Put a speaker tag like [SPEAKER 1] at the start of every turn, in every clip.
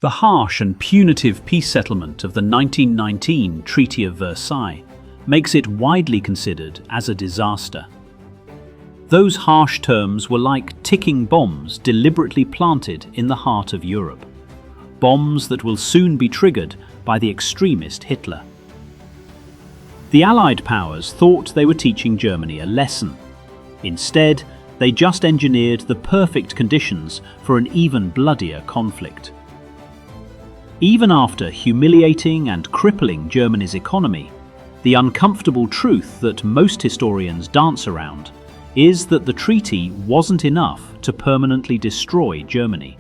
[SPEAKER 1] The harsh and punitive peace settlement of the 1919 Treaty of Versailles makes it widely considered as a disaster. Those harsh terms were like ticking bombs deliberately planted in the heart of Europe. Bombs that will soon be triggered by the extremist Hitler. The Allied powers thought they were teaching Germany a lesson. Instead, they just engineered the perfect conditions for an even bloodier conflict. Even after humiliating and crippling Germany's economy, the uncomfortable truth that most historians dance around is that the treaty wasn't enough to permanently destroy Germany.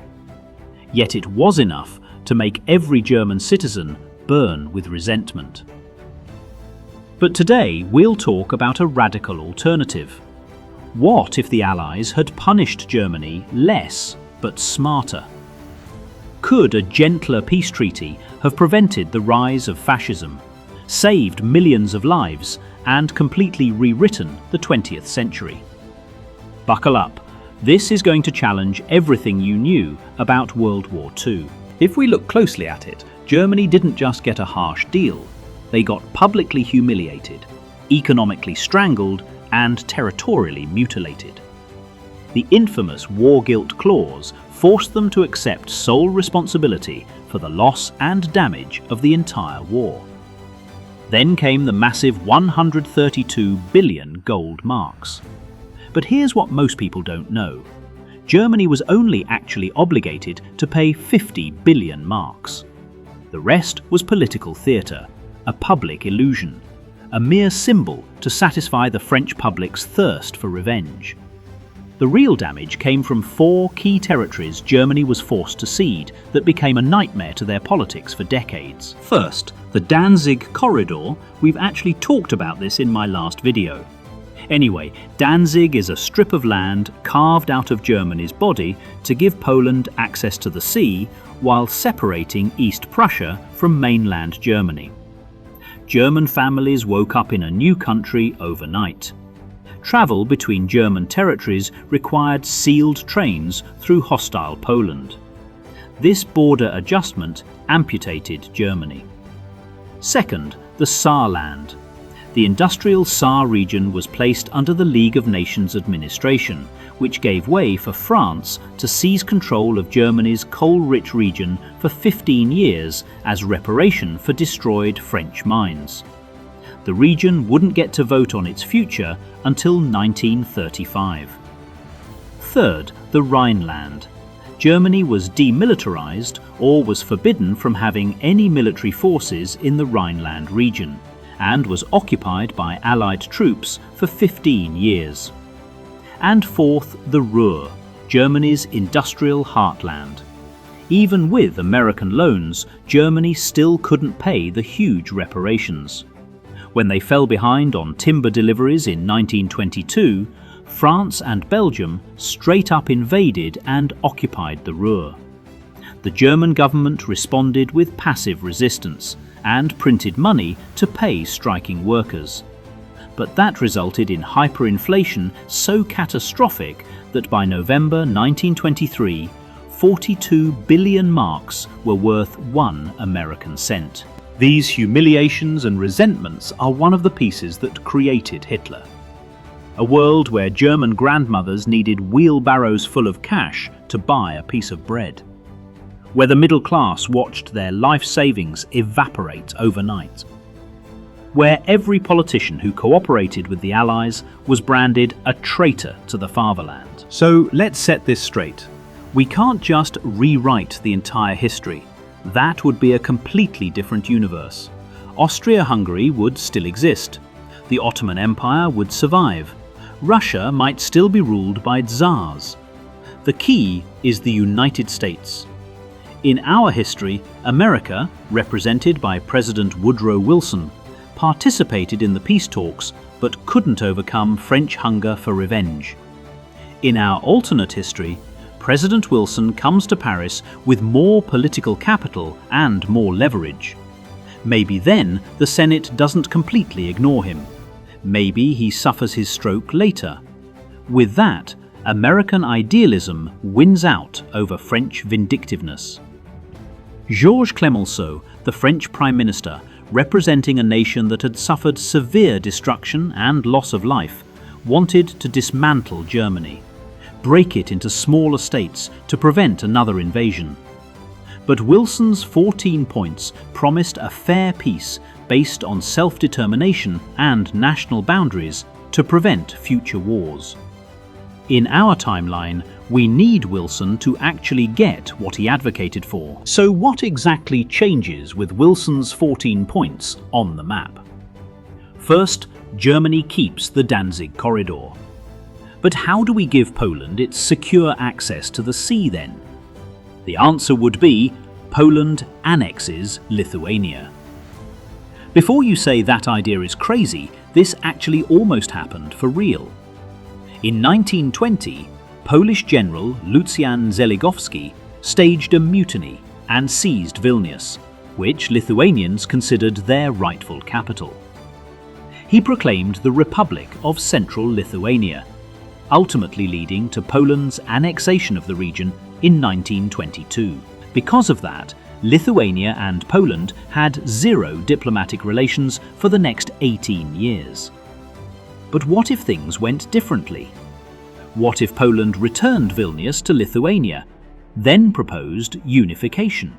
[SPEAKER 1] Yet it was enough to make every German citizen burn with resentment. But today we'll talk about a radical alternative. What if the Allies had punished Germany less but smarter? Could a gentler peace treaty have prevented the rise of fascism, saved millions of lives, and completely rewritten the 20th century? Buckle up. This is going to challenge everything you knew about World War II. If we look closely at it, Germany didn't just get a harsh deal. They got publicly humiliated, economically strangled, and territorially mutilated. The infamous war guilt clause forced them to accept sole responsibility for the loss and damage of the entire war. Then came the massive 132 billion gold marks. But here's what most people don't know. Germany was only actually obligated to pay 50 billion marks. The rest was political theatre, a public illusion, a mere symbol to satisfy the French public's thirst for revenge. The real damage came from 4 key territories Germany was forced to cede that became a nightmare to their politics for decades. First, the Danzig corridor. We've actually talked about this in my last video. Anyway, Danzig is a strip of land carved out of Germany's body to give Poland access to the sea while separating East Prussia from mainland Germany. German families woke up in a new country overnight. Travel between German territories required sealed trains through hostile Poland. This border adjustment amputated Germany. Second, the Saarland. The industrial Saar region was placed under the League of Nations administration, which gave way for France to seize control of Germany's coal-rich region for 15 years as reparation for destroyed French mines. The region wouldn't get to vote on its future until 1935. Third, the Rhineland. Germany was demilitarized or was forbidden from having any military forces in the Rhineland region, and was occupied by Allied troops for 15 years. And fourth, the Ruhr, Germany's industrial heartland. Even with American loans, Germany still couldn't pay the huge reparations. When they fell behind on timber deliveries in 1922, France and Belgium straight up invaded and occupied the Ruhr. The German government responded with passive resistance and printed money to pay striking workers. But that resulted in hyperinflation so catastrophic that by November 1923, 42 billion marks were worth 1 American cent. These humiliations and resentments are one of the pieces that created Hitler. A world where German grandmothers needed wheelbarrows full of cash to buy a piece of bread. Where the middle class watched their life savings evaporate overnight. Where every politician who cooperated with the Allies was branded a traitor to the fatherland. So let's set this straight. We can't just rewrite the entire history. That would be a completely different universe. Austria-Hungary would still exist. The Ottoman Empire would survive. Russia might still be ruled by tsars. The key is the United States. In our history, America, represented by President Woodrow Wilson, participated in the peace talks but couldn't overcome French hunger for revenge. In our alternate history, President Wilson comes to Paris with more political capital and more leverage. Maybe then the Senate doesn't completely ignore him. Maybe he suffers his stroke later. With that, American idealism wins out over French vindictiveness. Georges Clemenceau, the French Prime Minister, representing a nation that had suffered severe destruction and loss of life, wanted to dismantle Germany, break it into smaller states to prevent another invasion. But Wilson's 14 points promised a fair peace based on self-determination and national boundaries to prevent future wars. In our timeline, we need Wilson to actually get what he advocated for. So what exactly changes with Wilson's 14 points on the map? First, Germany keeps the Danzig corridor. But how do we give Poland its secure access to the sea then? The answer would be Poland annexes Lithuania. Before you say that idea is crazy, this actually almost happened for real. In 1920, Polish General Lucjan Zeligowski staged a mutiny and seized Vilnius, which Lithuanians considered their rightful capital. He proclaimed the Republic of Central Lithuania, ultimately leading to Poland's annexation of the region in 1922. Because of that, Lithuania and Poland had zero diplomatic relations for the next 18 years. But what if things went differently? What if Poland returned Vilnius to Lithuania, then proposed unification?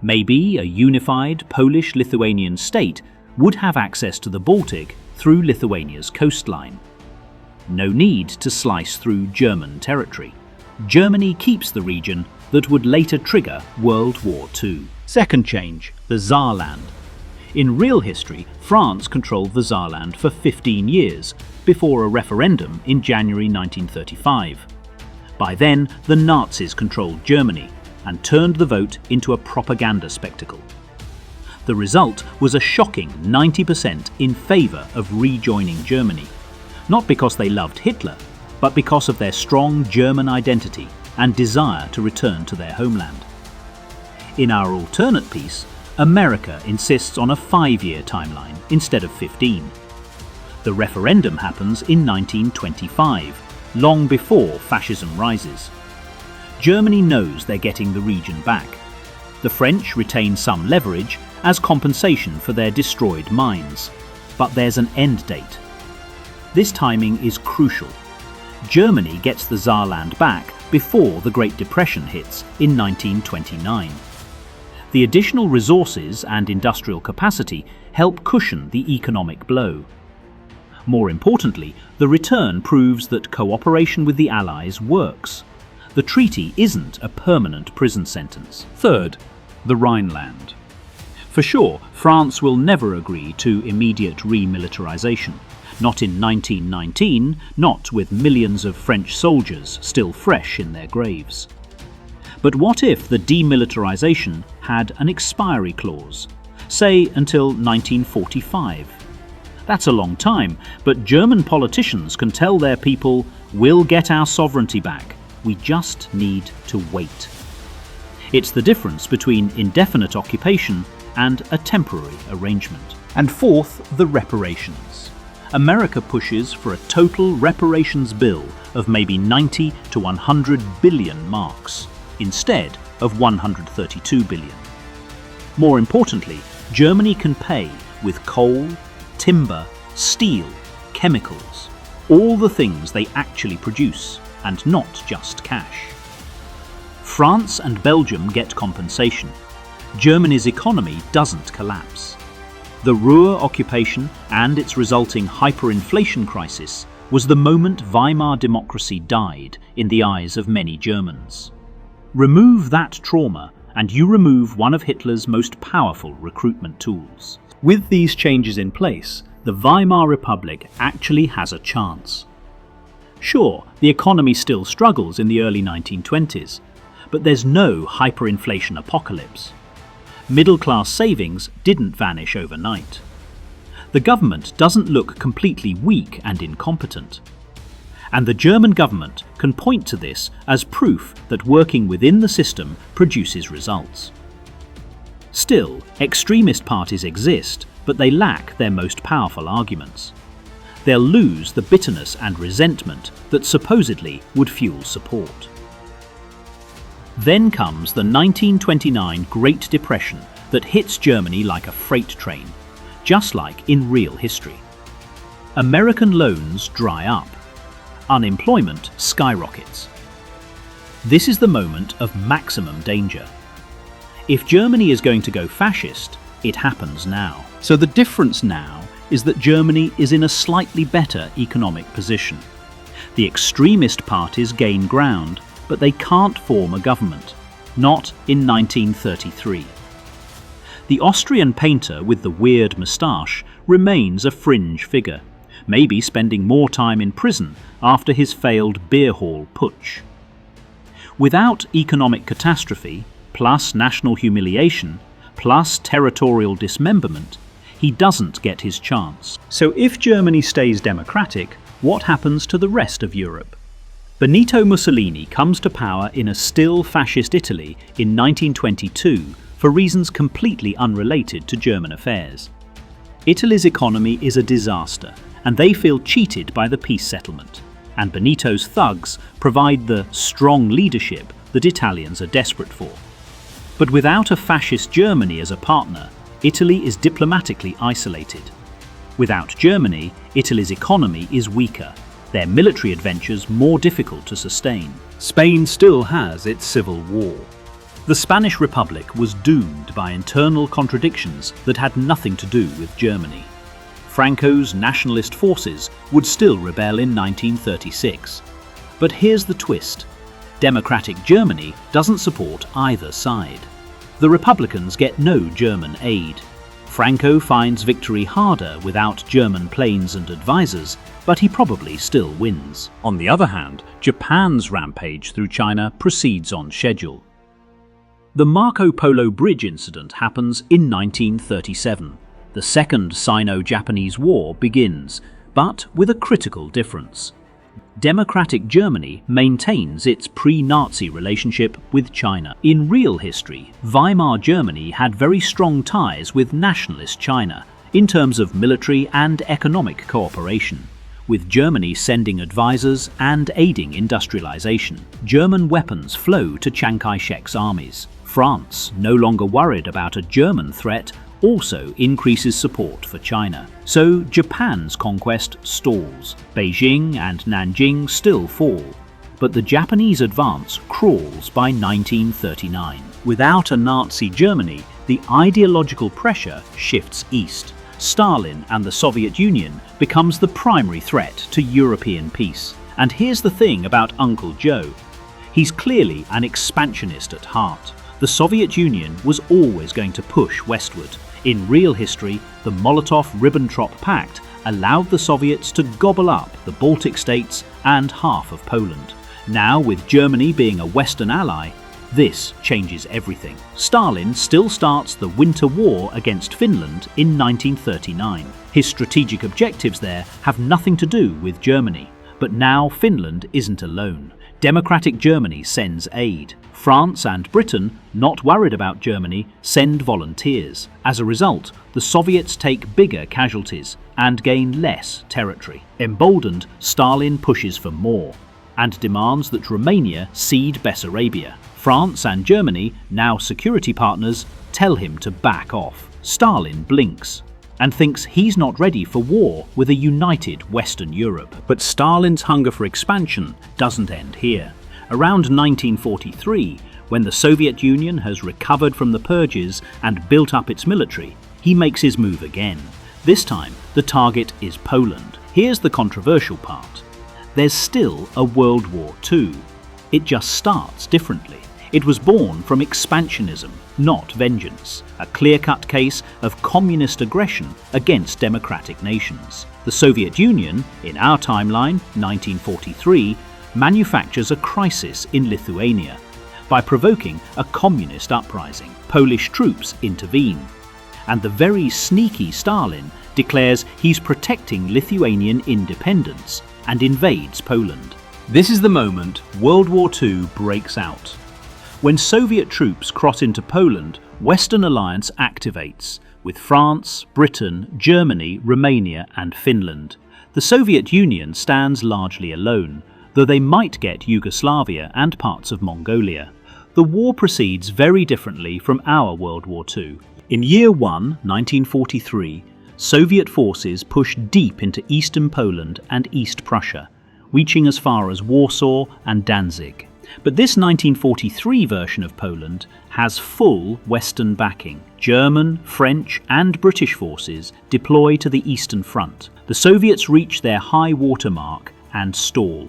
[SPEAKER 1] Maybe a unified Polish-Lithuanian state would have access to the Baltic through Lithuania's coastline. No need to slice through German territory. Germany keeps the region that would later trigger World War II. Second change, the Saarland. In real history, France controlled the Saarland for 15 years, before a referendum in January 1935. By then, the Nazis controlled Germany and turned the vote into a propaganda spectacle. The result was a shocking 90% in favour of rejoining Germany, not because they loved Hitler, but because of their strong German identity and desire to return to their homeland. In our alternate piece, America insists on a 5-year timeline instead of 15. The referendum happens in 1925, long before fascism rises. Germany knows they're getting the region back. The French retain some leverage as compensation for their destroyed mines, but there's an end date. This timing is crucial. Germany gets the Saarland back before the Great Depression hits in 1929. The additional resources and industrial capacity help cushion the economic blow. More importantly, the return proves that cooperation with the Allies works. The treaty isn't a permanent prison sentence. Third, the Rhineland. For sure, France will never agree to immediate remilitarization. Not in 1919, not with millions of French soldiers still fresh in their graves. But what if the demilitarization had an expiry clause, say until 1945? That's a long time, but German politicians can tell their people, we'll get our sovereignty back, we just need to wait. It's the difference between indefinite occupation and a temporary arrangement. And fourth, the reparations. America pushes for a total reparations bill of maybe 90 to 100 billion marks, instead of 132 billion. More importantly, Germany can pay with coal, timber, steel, chemicals, all the things they actually produce, and not just cash. France and Belgium get compensation. Germany's economy doesn't collapse. The Ruhr occupation and its resulting hyperinflation crisis was the moment Weimar democracy died in the eyes of many Germans. Remove that trauma and you remove one of Hitler's most powerful recruitment tools. With these changes in place, the Weimar Republic actually has a chance. Sure, the economy still struggles in the early 1920s, but there's no hyperinflation apocalypse. Middle-class savings didn't vanish overnight. The government doesn't look completely weak and incompetent. And the German government can point to this as proof that working within the system produces results. Still, extremist parties exist, but they lack their most powerful arguments. They'll lose the bitterness and resentment that supposedly would fuel support. Then comes the 1929 Great Depression that hits Germany like a freight train, just like in real history. American loans dry up. Unemployment skyrockets. This is the moment of maximum danger. If Germany is going to go fascist, it happens now. So the difference now is that Germany is in a slightly better economic position. The extremist parties gain ground, but they can't form a government. Not in 1933. The Austrian painter with the weird moustache remains a fringe figure, maybe spending more time in prison after his failed beer hall putsch. Without economic catastrophe, plus national humiliation, plus territorial dismemberment, he doesn't get his chance. So if Germany stays democratic, what happens to the rest of Europe? Benito Mussolini comes to power in a still fascist Italy in 1922 for reasons completely unrelated to German affairs. Italy's economy is a disaster, and they feel cheated by the peace settlement, and Benito's thugs provide the strong leadership that Italians are desperate for. But without a fascist Germany as a partner, Italy is diplomatically isolated. Without Germany, Italy's economy is weaker, their military adventures more difficult to sustain. Spain still has its civil war. The Spanish Republic was doomed by internal contradictions that had nothing to do with Germany. Franco's nationalist forces would still rebel in 1936. But here's the twist. Democratic Germany doesn't support either side. The Republicans get no German aid. Franco finds victory harder without German planes and advisors, but he probably still wins. On the other hand, Japan's rampage through China proceeds on schedule. The Marco Polo Bridge incident happens in 1937. The Second Sino-Japanese War begins, but with a critical difference. Democratic Germany maintains its pre-Nazi relationship with China. In real history, Weimar Germany had very strong ties with nationalist China in terms of military and economic cooperation, with Germany sending advisors and aiding industrialization. German weapons flow to Chiang Kai-shek's armies. France, no longer worried about a German threat, also increases support for China. So Japan's conquest stalls. Beijing and Nanjing still fall, but the Japanese advance crawls by 1939. Without a Nazi Germany, the ideological pressure shifts east. Stalin and the Soviet Union becomes the primary threat to European peace. And here's the thing about Uncle Joe. He's clearly an expansionist at heart. The Soviet Union was always going to push westward. In real history, the Molotov-Ribbentrop Pact allowed the Soviets to gobble up the Baltic states and half of Poland. Now, with Germany being a Western ally, this changes everything. Stalin still starts the Winter War against Finland in 1939. His strategic objectives there have nothing to do with Germany. But now Finland isn't alone. Democratic Germany sends aid. France and Britain, not worried about Germany, send volunteers. As a result, the Soviets take bigger casualties and gain less territory. Emboldened, Stalin pushes for more and demands that Romania cede Bessarabia. France and Germany, now security partners, tell him to back off. Stalin blinks and thinks he's not ready for war with a united Western Europe. But Stalin's hunger for expansion doesn't end here. Around 1943, when the Soviet Union has recovered from the purges and built up its military, he makes his move again. This time, the target is Poland. Here's the controversial part. There's still a World War II. It just starts differently. It was born from expansionism, not vengeance, a clear-cut case of communist aggression against democratic nations. The Soviet Union, in our timeline, 1943, manufactures a crisis in Lithuania by provoking a communist uprising. Polish troops intervene, and the very sneaky Stalin declares he's protecting Lithuanian independence and invades Poland. This is the moment World War II breaks out. When Soviet troops cross into Poland, Western alliance activates, with France, Britain, Germany, Romania and Finland. The Soviet Union stands largely alone, though they might get Yugoslavia and parts of Mongolia. The war proceeds very differently from our World War II. In Year 1, 1943, Soviet forces pushed deep into eastern Poland and East Prussia, reaching as far as Warsaw and Danzig. But this 1943 version of Poland has full Western backing. German, French and British forces deploy to the Eastern Front. The Soviets reach their high water mark and stall.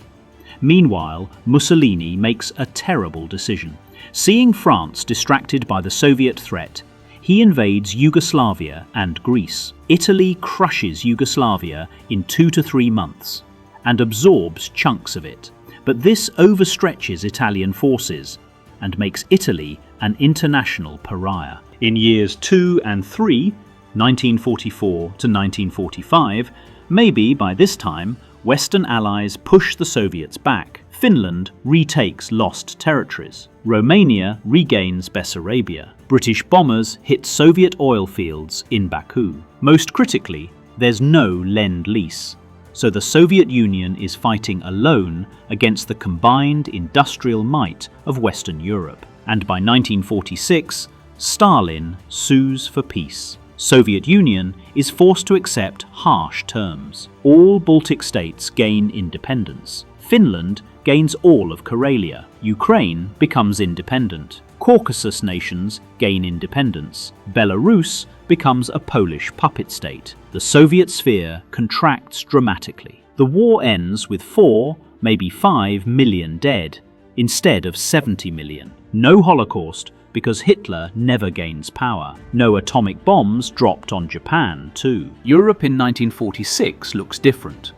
[SPEAKER 1] Meanwhile, Mussolini makes a terrible decision. Seeing France distracted by the Soviet threat, he invades Yugoslavia and Greece. Italy crushes Yugoslavia in 2 to 3 months and absorbs chunks of it. But this overstretches Italian forces and makes Italy an international pariah. In years 2 and 3, 1944 to 1945, maybe by this time, Western allies push the Soviets back. Finland retakes lost territories. Romania regains Bessarabia. British bombers hit Soviet oil fields in Baku. Most critically, there's no Lend-Lease. So the Soviet Union is fighting alone against the combined industrial might of Western Europe. And by 1946, Stalin sues for peace. Soviet Union is forced to accept harsh terms. All Baltic states gain independence. Finland gains all of Karelia. Ukraine becomes independent. Caucasus nations gain independence. Belarus becomes a Polish puppet state. The Soviet sphere contracts dramatically. The war ends with 4, maybe 5 million dead, instead of 70 million. No Holocaust, because Hitler never gains power. No atomic bombs dropped on Japan, too. Europe in 1946 looks different.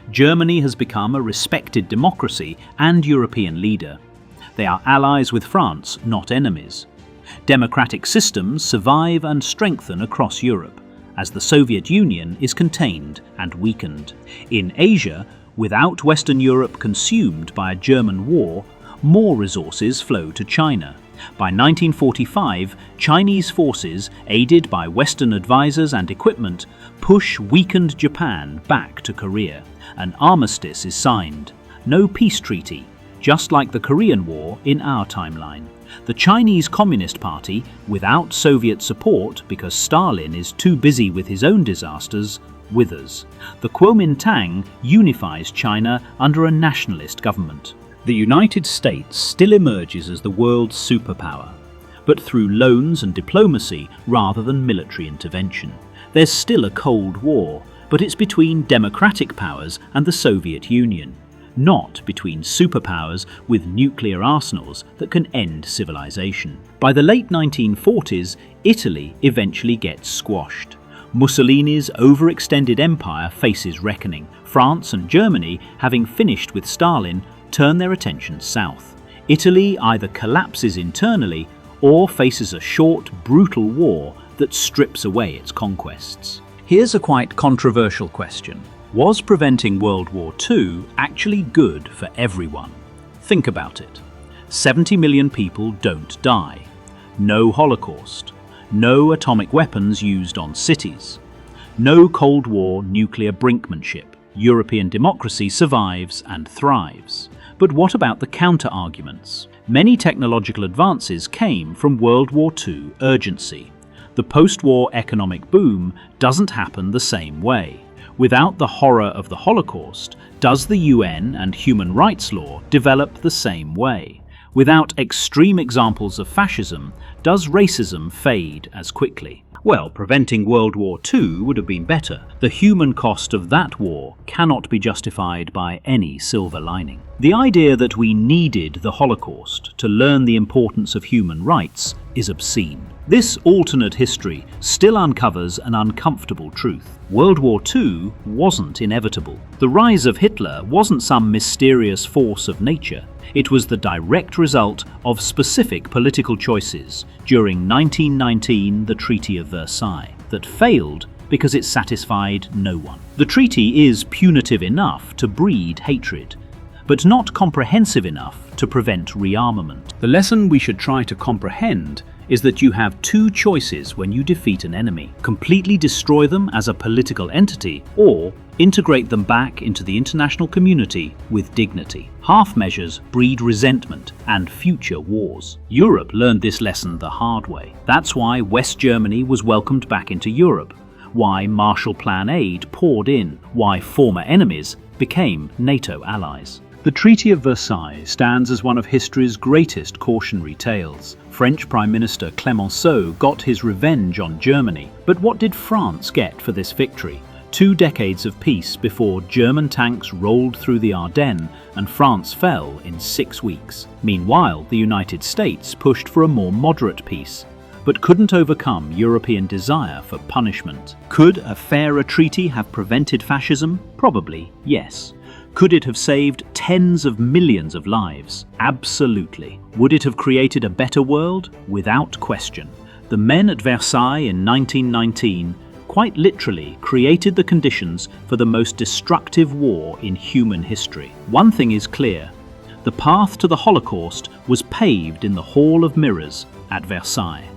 [SPEAKER 1] Germany has become a respected democracy and European leader. They are allies with France, not enemies. Democratic systems survive and strengthen across Europe, as the Soviet Union is contained and weakened. In Asia, without Western Europe consumed by a German war, more resources flow to China. By 1945, Chinese forces, aided by Western advisors and equipment, push weakened Japan back to Korea. An armistice is signed. No peace treaty, just like the Korean War in our timeline. The Chinese Communist Party, without Soviet support because Stalin is too busy with his own disasters, withers. The Kuomintang unifies China under a nationalist government. The United States still emerges as the world's superpower, but through loans and diplomacy rather than military intervention. There's still a Cold War, but it's between democratic powers and the Soviet Union, not between superpowers with nuclear arsenals that can end civilization. By the late 1940s, Italy eventually gets squashed. Mussolini's overextended empire faces reckoning. France and Germany, having finished with Stalin, turn their attention south. Italy either collapses internally or faces a short, brutal war that strips away its conquests. Here's a quite controversial question. Was preventing World War II actually good for everyone? Think about it. 70 million people don't die. No Holocaust. No atomic weapons used on cities. No Cold War nuclear brinkmanship. European democracy survives and thrives. But what about the counter-arguments? Many technological advances came from World War II urgency. The post-war economic boom doesn't happen the same way. Without the horror of the Holocaust, does the UN and human rights law develop the same way? Without extreme examples of fascism, does racism fade as quickly? Well, preventing World War II would have been better. The human cost of that war cannot be justified by any silver lining. The idea that we needed the Holocaust to learn the importance of human rights is obscene. This alternate history still uncovers an uncomfortable truth. World War II wasn't inevitable. The rise of Hitler wasn't some mysterious force of nature. It was the direct result of specific political choices during 1919, the Treaty of Versailles, that failed because it satisfied no one. The treaty is punitive enough to breed hatred, but not comprehensive enough to prevent rearmament. The lesson we should try to comprehend is that you have two choices when you defeat an enemy: completely destroy them as a political entity, or integrate them back into the international community with dignity. Half measures breed resentment and future wars. Europe learned this lesson the hard way. That's why West Germany was welcomed back into Europe, why Marshall Plan aid poured in, why former enemies became NATO allies. The Treaty of Versailles stands as one of history's greatest cautionary tales. French Prime Minister Clemenceau got his revenge on Germany, but what did France get for this victory? 2 decades of peace before German tanks rolled through the Ardennes and France fell in 6 weeks. Meanwhile, the United States pushed for a more moderate peace, but couldn't overcome European desire for punishment. Could a fairer treaty have prevented fascism? Probably, yes. Could it have saved tens of millions of lives? Absolutely. Would it have created a better world? Without question. The men at Versailles in 1919 quite literally created the conditions for the most destructive war in human history. One thing is clear: the path to the Holocaust was paved in the Hall of Mirrors at Versailles.